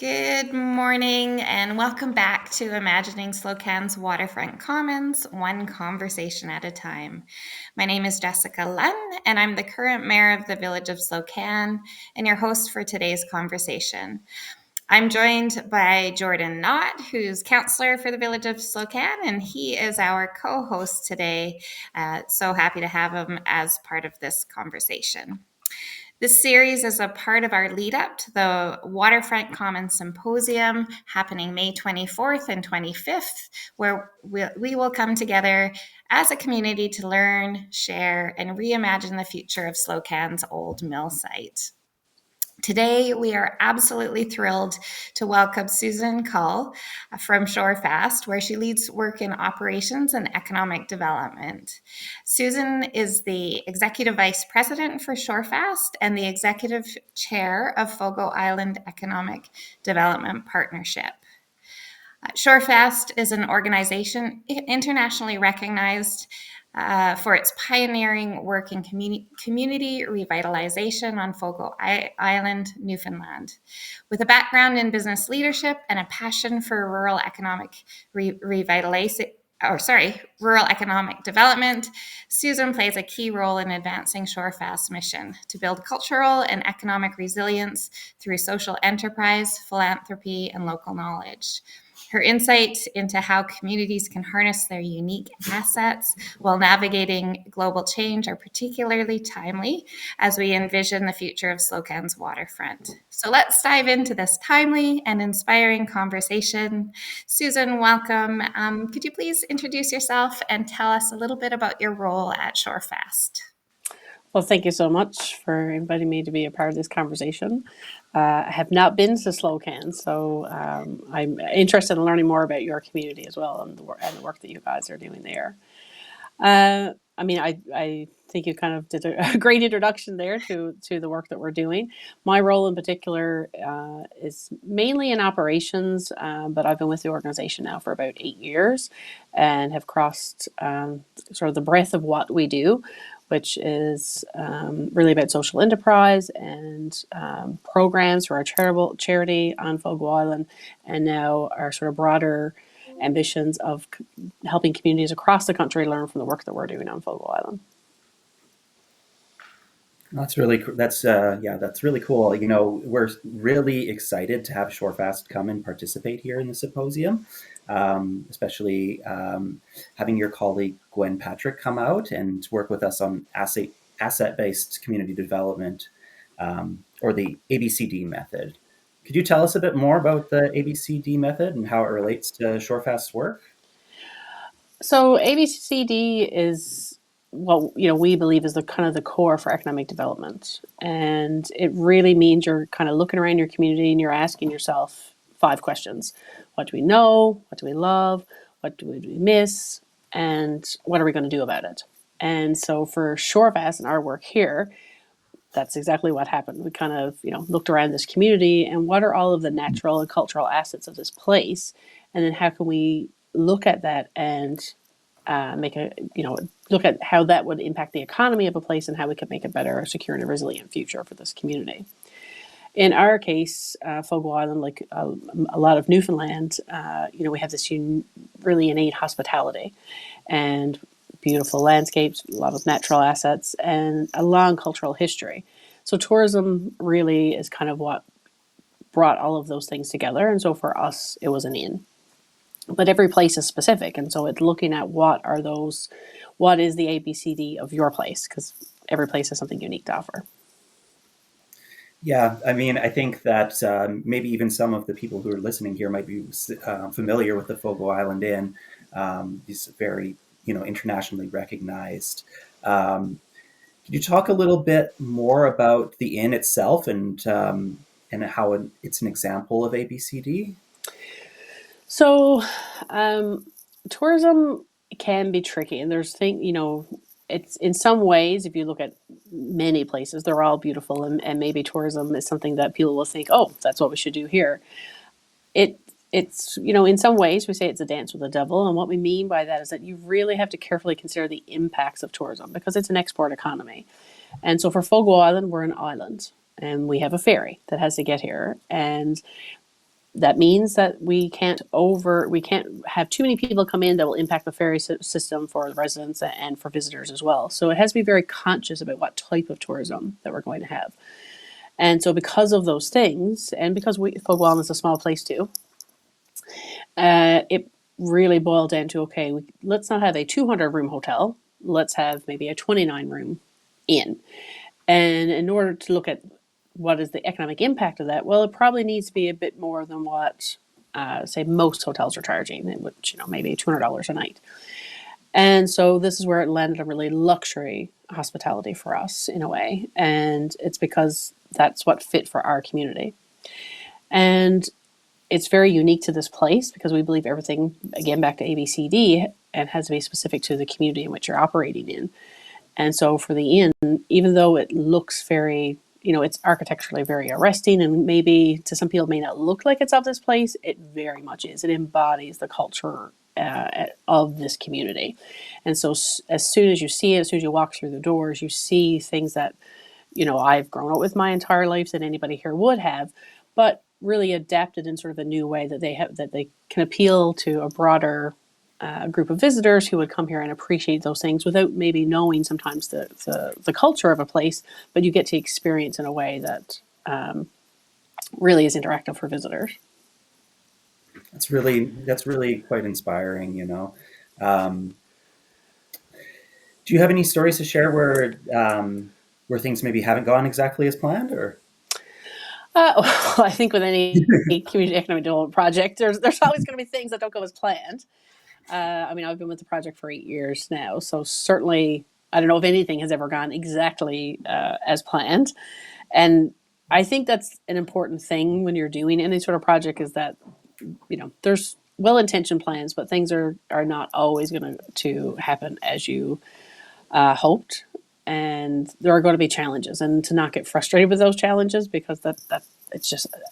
Good morning and welcome back to Imagining Slocan's Waterfront Commons, one conversation at a time. My name is Jessica Lunn and I'm the current mayor of the village of Slocan and your host for today's conversation. I'm joined by Jordan Knott, who's councillor for the village of Slocan, and he is our co-host today. So happy to have him as part of this conversation. This series is a part of our lead up to the Waterfront Commons Symposium happening May 24th and 25th, where we will come together as a community to learn, share, and reimagine the future of Slocan's old mill site. Today, we are absolutely thrilled to welcome Susan Cull from Shorefast, where she leads work in operations and economic development. Susan is the Executive Vice President for Shorefast and the Executive Chair of Fogo Island Economic Development Partnership. Shorefast is an organization internationally recognized for its pioneering work in community revitalization on Fogo Island, Newfoundland. With a background in business leadership and a passion for rural economic rural economic development, Susan plays a key role in advancing Shorefast's mission to build cultural and economic resilience through social enterprise, philanthropy, and local knowledge. Her insight into how communities can harness their unique assets while navigating global change are particularly timely as we envision the future of Slocan's waterfront. So let's dive into this timely and inspiring conversation. Susan, welcome. Could you please introduce yourself and tell us a little bit about your role at Shorefast? Well, thank you so much for inviting me to be a part of this conversation. I have not been to Slocan, so I'm interested in learning more about your community as well and the work that you guys are doing there. I think you kind of did a great introduction there to the work that we're doing. My role in particular is mainly in operations, but I've been with the organization now for about 8 years and have crossed sort of the breadth of what we do, which is really about social enterprise and programs for our charity on Fogo Island, and now our sort of broader ambitions of helping communities across the country learn from the work that we're doing on Fogo Island. That's really cool. You know, we're really excited to have Shorefast come and participate here in the symposium, especially having your colleague Gwen Patrick come out and work with us on asset-based community development, or the ABCD method. Could you tell us a bit more about the ABCD method and how it relates to Shorefast's work? So ABCD is what we believe is the kind of the core for economic development, and it really means you're kind of looking around your community and you're asking yourself 5 questions: what do we know? What do we love? What do we miss? And what are we going to do about it? And so for Shorefast and our work here, that's exactly what happened. We kind of, looked around this community and what are all of the natural and cultural assets of this place, and then how can we look at that and look at how that would impact the economy of a place and how we could make a better, secure, and a resilient future for this community. In our case, Fogo Island, like a lot of Newfoundland, we have this really innate hospitality and beautiful landscapes, a lot of natural assets, and a long cultural history. So tourism really is kind of what brought all of those things together. And so for us, it was an in. But every place is specific. And so it's looking at what is the ABCD of your place, because every place has something unique to offer. Yeah, I mean, I think that maybe even some of the people who are listening here might be familiar with the Fogo Island Inn. These very, internationally recognized. Could you talk a little bit more about the inn itself and how it's an example of ABCD? So, tourism can be tricky, and it's in some ways, if you look at many places, they're all beautiful, and maybe tourism is something that people will think, oh, that's what we should do here. It's in some ways we say it's a dance with the devil, and what we mean by that is that you really have to carefully consider the impacts of tourism because it's an export economy. And so for Fogo Island, we're an island, and we have a ferry that has to get here, and That means that we can't have too many people come in that will impact the ferry system for the residents and for visitors as well. So it has to be very conscious about what type of tourism that we're going to have. And so because of those things, and because Fogwell is a small place too, it really boiled down to, okay, let's not have a 200-room hotel. Let's have maybe a 29-room inn. And in order to look at what is the economic impact of that, well, it probably needs to be a bit more than what, say, most hotels are charging, which, maybe $200 a night. And so this is where it landed on really luxury hospitality for us in a way. And it's because that's what fit for our community. And it's very unique to this place because we believe everything, again, back to ABCD, and has to be specific to the community in which you're operating in. And so for the inn, even though it looks very, it's architecturally very arresting, and maybe to some people it may not look like it's of this place, it very much is. It embodies the culture of this community. And so as soon as you see it, as soon as you walk through the doors, you see things that, I've grown up with my entire life, that anybody here would have, but really adapted in sort of a new way that they can appeal to a broader group of visitors who would come here and appreciate those things without maybe knowing sometimes the culture of a place, but you get to experience in a way that really is interactive for visitors. That's really quite inspiring. Do you have any stories to share where things maybe haven't gone exactly as planned, or? Well, I think with any community economic development project, there's always going to be things that don't go as planned. I've been with the project for 8 years now, so certainly I don't know if anything has ever gone exactly as planned. And I think that's an important thing when you're doing any sort of project, is that there's well-intentioned plans, but things are not always going to happen as you hoped, and there are going to be challenges, and to not get frustrated with those challenges, because that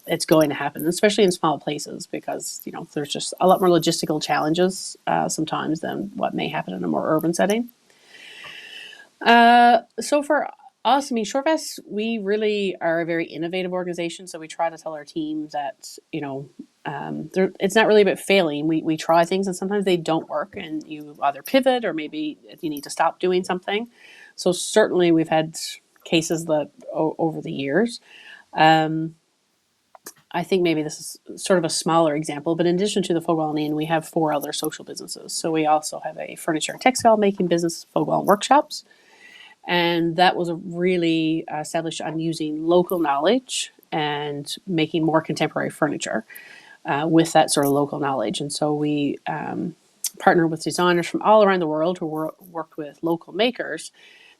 it's going to happen, especially in small places, because there's just a lot more logistical challenges sometimes than what may happen in a more urban setting. So for us, Shorefast, we really are a very innovative organization. So we try to tell our team that it's not really about failing. We try things, and sometimes they don't work, and you either pivot or maybe you need to stop doing something. So certainly we've had cases that over the years. I think maybe this is sort of a smaller example, but in addition to the Fogwell Inn, we have 4 other social businesses. So we also have a furniture and textile making business, Fogwell Workshops. And that was really established on using local knowledge and making more contemporary furniture with that sort of local knowledge. And so we partner with designers from all around the world who worked with local makers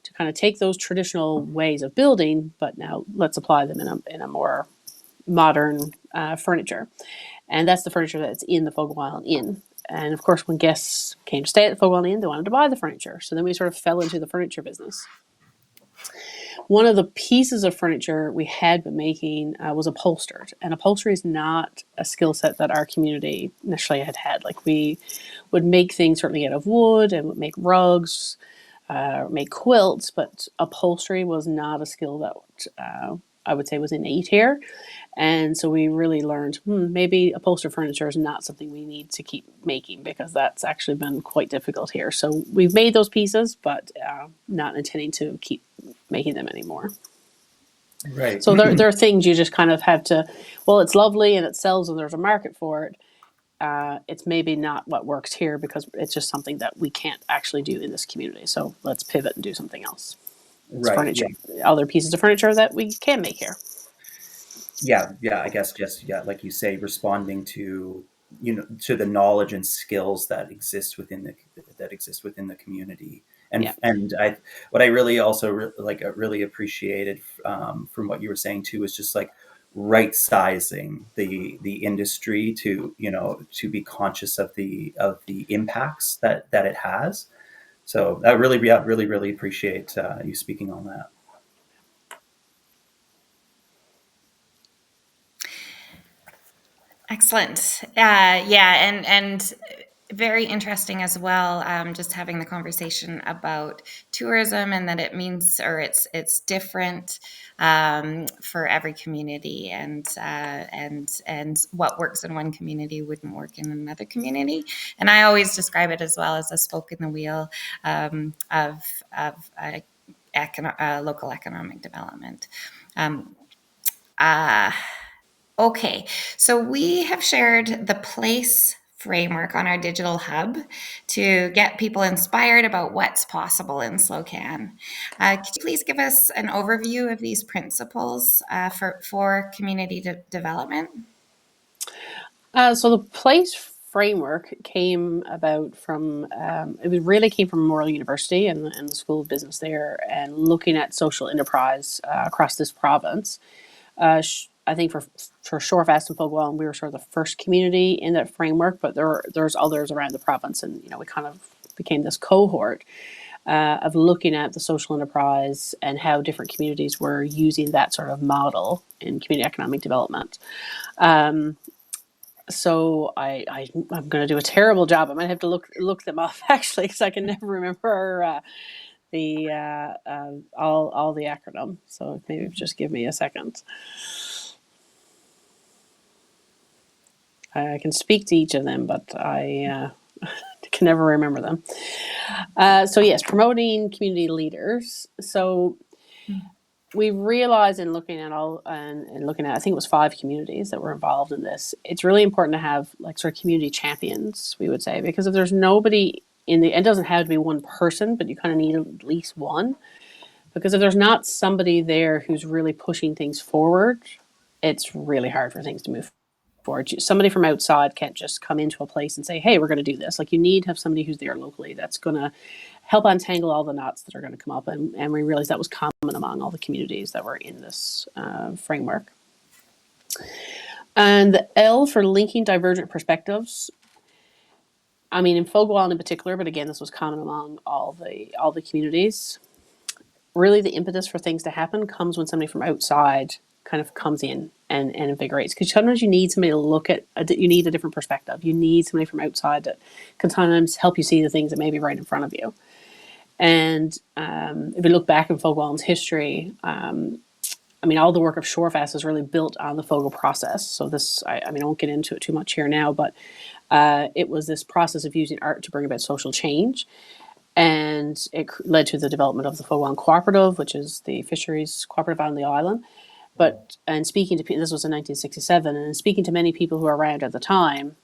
to kind of take those traditional ways of building, but now let's apply them in a more modern furniture. And that's the furniture that's in the Fogwell Inn. And of course, when guests came to stay at the Fogwell Inn, they wanted to buy the furniture. So then we sort of fell into the furniture business. One of the pieces of furniture we had been making was upholstered. And upholstery is not a skill set that our community initially had. Like, we would make things certainly out of wood and would make rugs, make quilts, but upholstery was not a skill that I would say was innate here. And so we really learned, maybe upholstered furniture is not something we need to keep making, because that's actually been quite difficult here. So we've made those pieces, but not intending to keep making them anymore. Right. So there are things you just kind of have to, well, it's lovely and it sells and there's a market for it. It's maybe not what works here, because it's just something that we can't actually do in this community. So let's pivot and do something else. It's Right. furniture, other pieces of furniture that we can make here. Yeah. I guess just, like you say, responding to to the knowledge and skills that exist within the community. And Yeah. and I what I really also really appreciated from what you were saying too, is just like right sizing the industry to to be conscious of the impacts that it has. So I really appreciate you speaking on that. Excellent. Yeah, and very interesting as well. Just having the conversation about tourism and that it means, or it's different for every community, and what works in one community wouldn't work in another community. And I always describe it as well as a spoke in the wheel of local economic development. Um, uh, Okay, so we have shared the place framework on our digital hub to get people inspired about what's possible in Slocan. Could you please give us an overview of these principles for community development? So the place framework came about from it really came from Memorial University and the School of Business there, and looking at social enterprise across this province. I think for Shorefast and Fogwell, we were sort of the first community in that framework, but there's others around the province, and we kind of became this cohort of looking at the social enterprise and how different communities were using that sort of model in community economic development. So I'm going to do a terrible job. I might have to look them up actually, because I can never remember the all the acronym. So maybe just give me a second. I can speak to each of them, but I can never remember them. So yes, promoting community leaders. So we realized in looking at I think it was 5 communities that were involved in this. It's really important to have like sort of community champions, we would say, because if there's nobody it doesn't have to be one person, but you kind of need at least one. Because if there's not somebody there who's really pushing things forward, it's really hard for things to move forward. Somebody from outside can't just come into a place and say, hey, we're going to do this. Like, you need to have somebody who's there locally that's going to help untangle all the knots that are going to come up. And we realized that was common among all the communities that were in this framework. And the L for linking divergent perspectives. I mean, in Fogwall in particular, but again, this was common among all the communities. Really, the impetus for things to happen comes when somebody from outside kind of comes in and invigorates. Because sometimes you need somebody to look at, you need a different perspective. You need somebody from outside that can sometimes help you see the things that may be right in front of you. And if we look back in Fogwall's history, I mean, all the work of Shorefast is really built on the Fogel process. So this, I mean, I won't get into it too much here now, but it was this process of using art to bring about social change. And it led to the development of the Fogwell Cooperative, which is the fisheries cooperative on the island. And speaking to people, this was in 1967, and speaking to many people who were around at the time,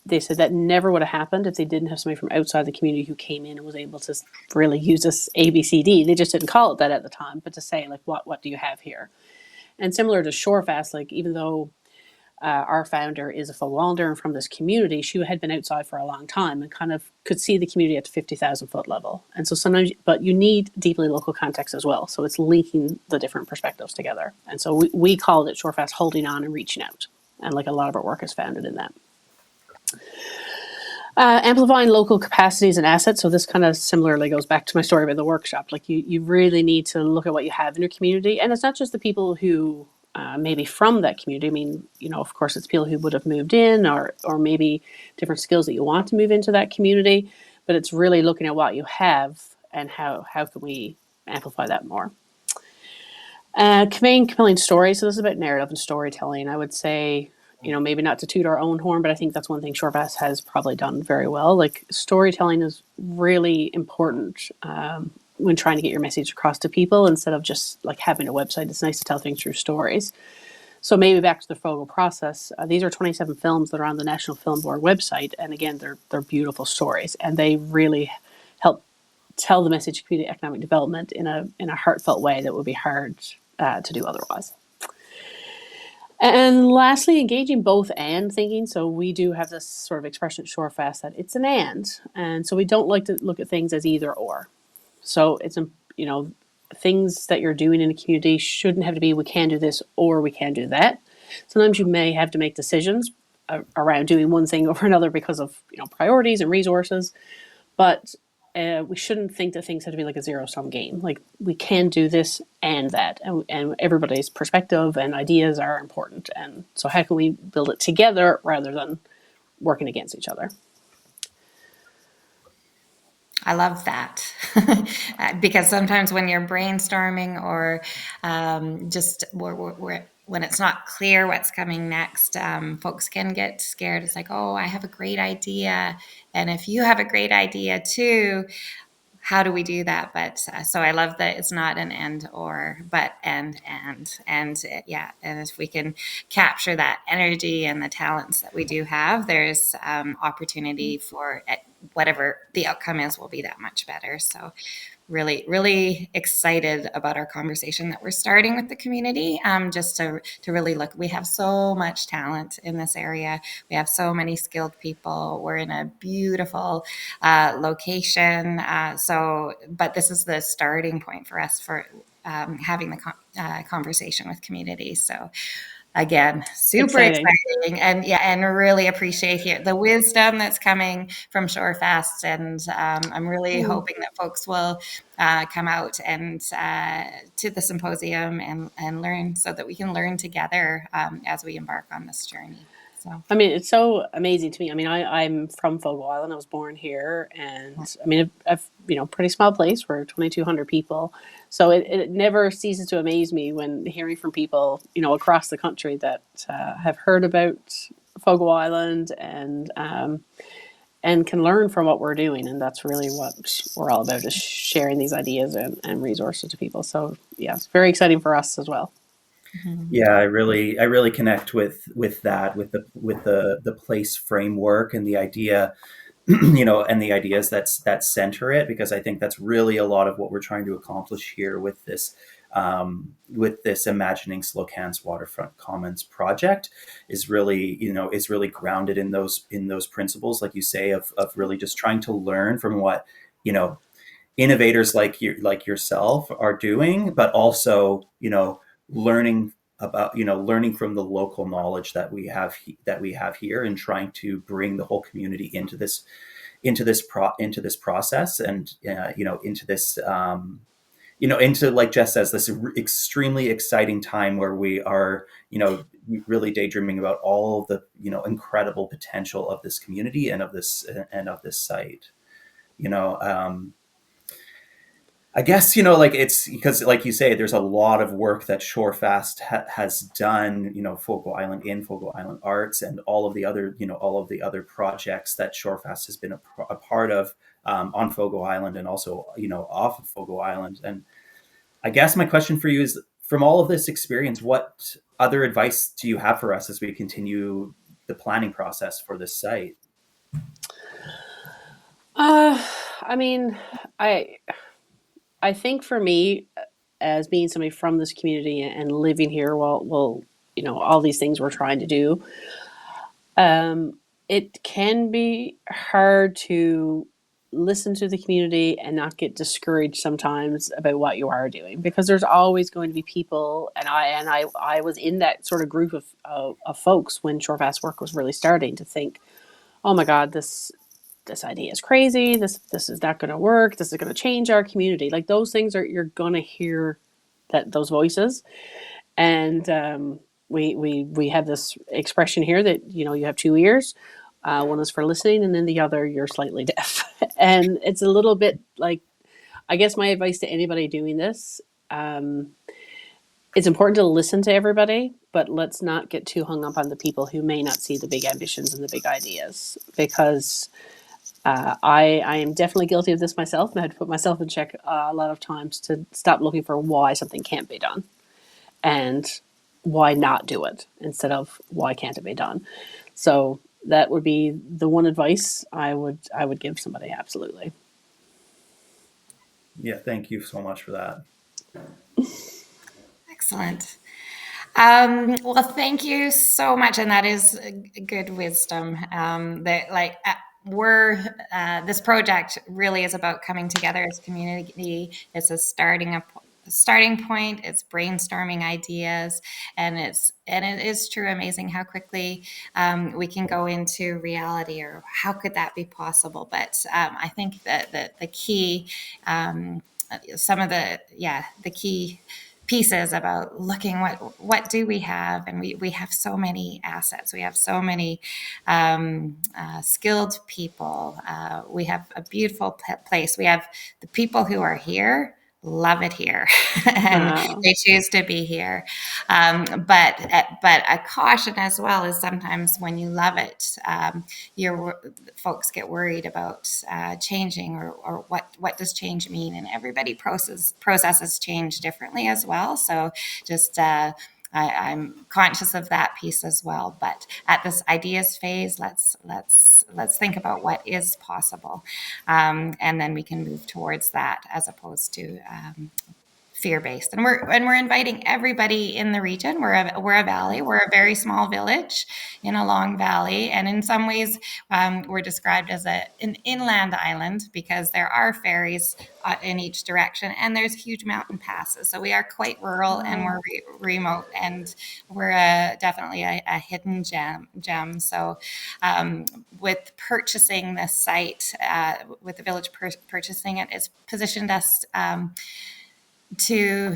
they said that never would have happened if they didn't have somebody from outside the community who came in and was able to really use this ABCD. They just didn't call it that at the time, but to say, like, what do you have here? And similar to Shorefast, like, even though our founder is a Fogwallander and from this community, she had been outside for a long time and kind of could see the community at the 50,000 foot level. And so sometimes, but you need deeply local context as well. So it's linking the different perspectives together. And so we called it Shorefast holding on and reaching out. And like a lot of our work is founded in that. Amplifying local capacities and assets. So this kind of similarly goes back to my story about the workshop. Like you really need to look at what you have in your community. And it's not just the people who maybe from that community. I mean, of course, it's people who would have moved in or maybe different skills that you want to move into that community. But it's really looking at what you have and how can we amplify that more. Conveying compelling stories. So this is about narrative and storytelling. I would say, maybe not to toot our own horn, but I think that's one thing Shorefast has probably done very well. Like, storytelling is really important when trying to get your message across to people instead of just like having a website. It's nice to tell things through stories. So maybe back to the Fogel process. These are 27 films that are on the National Film Board website, and again, they're beautiful stories, and they really help tell the message of community economic development in a heartfelt way that would be hard to do otherwise. And lastly, engaging both and thinking. So we do have this sort of expression at Shorefast that it's an and so we don't like to look at things as either or. So it's, things that you're doing in a community shouldn't have to be we can do this or we can do that. Sometimes you may have to make decisions around doing one thing over another because of priorities and resources, but we shouldn't think that things have to be like a zero-sum game. Like, we can do this and that, and everybody's perspective and ideas are important. And so how can we build it together rather than working against each other? I love that. Because sometimes when you're brainstorming or just when it's not clear what's coming next, folks can get scared. It's like, oh, I have a great idea. And if you have a great idea too, how do we do that? But so I love that it's not an and or, but yeah. And if we can capture that energy and the talents that we do have, there's opportunity for whatever the outcome is will be that much better. So really, really excited about our conversation that we're starting with the community. Just to really look, we have so much talent in this area. We have so many skilled people. We're in a beautiful location. But this is the starting point for us for having the conversation with community. So again, super Exciting. exciting, and yeah, and really appreciate the wisdom that's coming from Shorefast, and I'm really Mm. hoping that folks will come out and to the symposium and learn, so that we can learn together as we embark on this journey. So. I mean, it's so amazing to me. I mean, I'm from Fogo Island. I was born here, and I mean, pretty small place. We're 2,200 people, so it never ceases to amaze me when hearing from people, across the country that have heard about Fogo Island and can learn from what we're doing, and that's really what we're all about, is sharing these ideas and resources to people. So yeah, it's very exciting for us as well. Mhm. Yeah, I really connect with that, with the place framework and the idea, and the ideas that center it, because I think that's really a lot of what we're trying to accomplish here with this Imagining Slocan's Waterfront Commons project, is really grounded in those principles, like you say, of really just trying to learn from what you know innovators like yourself are doing, but also learning learning from the local knowledge that we have here, and trying to bring the whole community into this process, and into, like Jess says, this extremely exciting time where we are really daydreaming about all of the incredible potential of this community and of this site. you know um, I guess, like, it's because, like you say, there's a lot of work that Shorefast has done, Fogo Island in Fogo Island Arts, and all of the other projects that Shorefast has been a part of, on Fogo Island, and also, off of Fogo Island. And I guess my question for you is, from all of this experience, what other advice do you have for us as we continue the planning process for this site? Uh, I mean, I I think for me, as being somebody from this community and living here, well, all these things we're trying to do, it can be hard to listen to the community and not get discouraged sometimes about what you are doing, because there's always going to be people, and I was in that sort of group of folks when Shorefast work was really starting, to think, oh my God, this idea is crazy. This is not going to work. This is going to change our community. Like, those things you're going to hear, that those voices. And we have this expression here that, you have two ears. One is for listening, and then the other, you're slightly deaf. And it's a little bit like, I guess my advice to anybody doing this, um, it's important to listen to everybody, but let's not get too hung up on the people who may not see the big ambitions and the big ideas, because I am definitely guilty of this myself, and I had to put myself in check a lot of times to stop looking for why something can't be done, and why not do it instead of why can't it be done. So that would be the one advice I would give somebody. Absolutely. Yeah, thank you so much for that. Excellent. Well, thank you so much, and that is good wisdom. That like we're this project really is about coming together as a community. It's a starting point. It's brainstorming ideas, and it is true amazing how quickly we can go into reality, or how could that be possible. But I think that the key, some of the key pieces about looking what do we have, and we have so many assets, we have so many skilled people, we have a beautiful place, we have the people who are here love it here and Uh, they choose to be here, but a caution as well is sometimes when you love it, your folks get worried about changing, or what does change mean, and everybody processes change differently as well. So just I'm conscious of that piece as well. But at this ideas phase, let's think about what is possible, and then we can move towards that as opposed to fear-based. And we're inviting everybody in the region. We're a valley. We're a very small village in a long valley, and in some ways, we're described as an inland island because there are ferries in each direction, and there's huge mountain passes. So we are quite rural, and we're remote, and we're definitely a hidden gem. So with purchasing this site, with the village purchasing it, it's positioned us to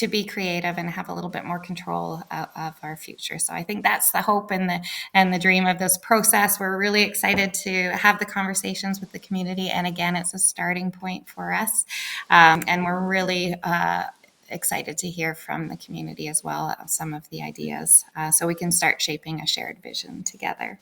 be creative and have a little bit more control of our future. So I think that's the hope and the dream of this process. We're really excited to have the conversations with the community, and again, it's a starting point for us, and we're really excited to hear from the community as well some of the ideas, so we can start shaping a shared vision together.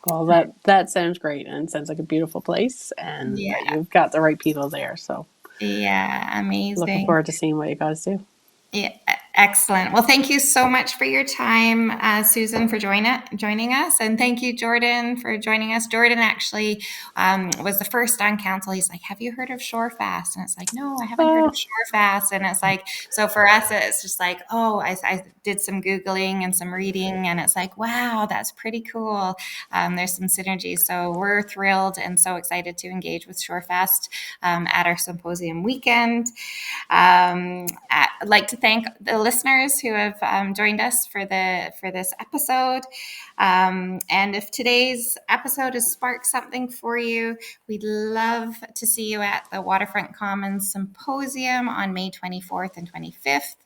well, that sounds great, and sounds like a beautiful place, and that Yeah, you've got the right people there. So yeah, looking amazing. forward to seeing what you guys do. Yeah, excellent. Well, thank you so much for your time, Susan, for joining us, and thank you, Jordan, for joining us. Jordan actually was the first on council. He's like, "Have you heard of Shorefast?" And it's like, "No, I haven't heard of Oh, Shorefast." And it's like, so for us, it's just like, "Oh, I did some googling and some reading, and it's like, wow, that's pretty cool." There's some synergies, so we're thrilled and so excited to engage with Shorefast at our symposium weekend. I'd like to thank the listeners who have joined us for this episode. And if today's episode has sparked something for you, we'd love to see you at the Waterfront Commons Symposium on May 24th and 25th.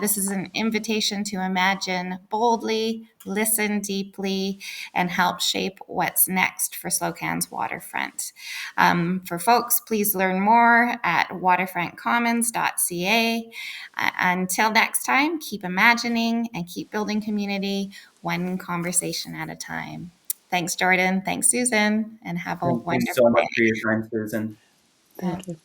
This is an invitation to imagine boldly, listen deeply, and help shape what's next for Slocan's waterfront. For folks, please learn more at waterfrontcommons.ca. Until next time, keep imagining and keep building community, one conversation at a time. Thanks, Jordan. Thanks, Susan, and have a Thank you wonderful so much day. for your time, Susan. thank you.